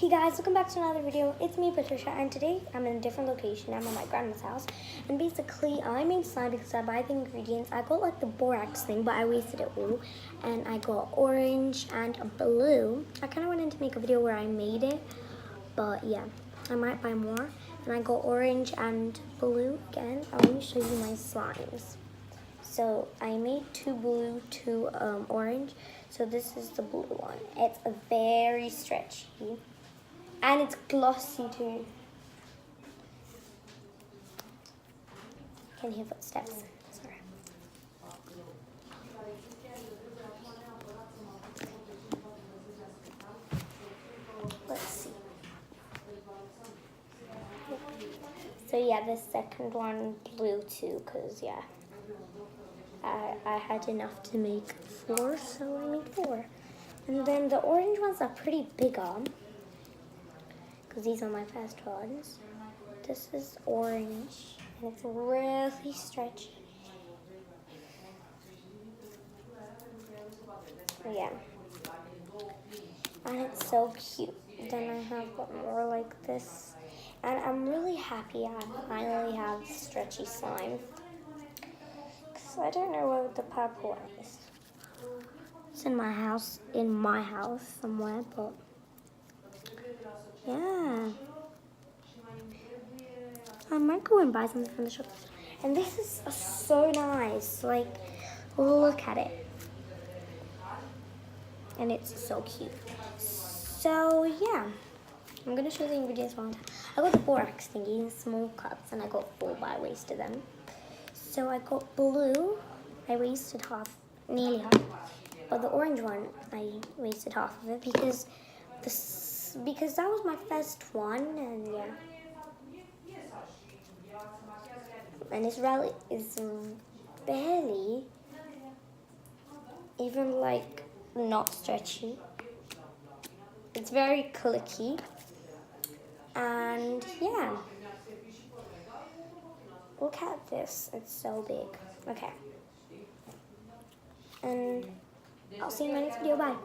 Hey guys, welcome back to another video. It's me, Patricia, and today I'm in a different location. I'm at my grandma's house, and basically I made slime because I buy the ingredients. I got like the borax thing, but I wasted it all, and I got orange and blue. I kind of wanted to make a video where I made it, but yeah, I might buy more. And I got orange and blue again. Let me show you my slimes. So I made 2 blue, 2 orange. So this is the blue one. It's very stretchy. And it's glossy too. Can hear footsteps. Sorry. Let's see. So yeah, the second one blue too, cause yeah, I had enough to make 4, so I made 4. And then the orange ones are pretty bigger, because these are my first ones. This is orange, and it's really stretchy. Yeah. And it's so cute. Then I have one more like this. And I'm really happy I finally have stretchy slime. Because I don't know where the purple one is. It's in my house somewhere, but yeah. I might go and buy something from the shop. And this is so nice. Like, look at it. And it's so cute. So yeah, I'm gonna show the ingredients one time. I got the borax thingy in small cups, and I got 4, but I wasted them. So I got blue. I wasted half, nearly half. But the orange one, I wasted half of it because that was my first one, and yeah. And it's barely even like not stretchy. It's very clicky, and yeah, look at this, it's so big. Okay, and I'll see you in my next video. Bye.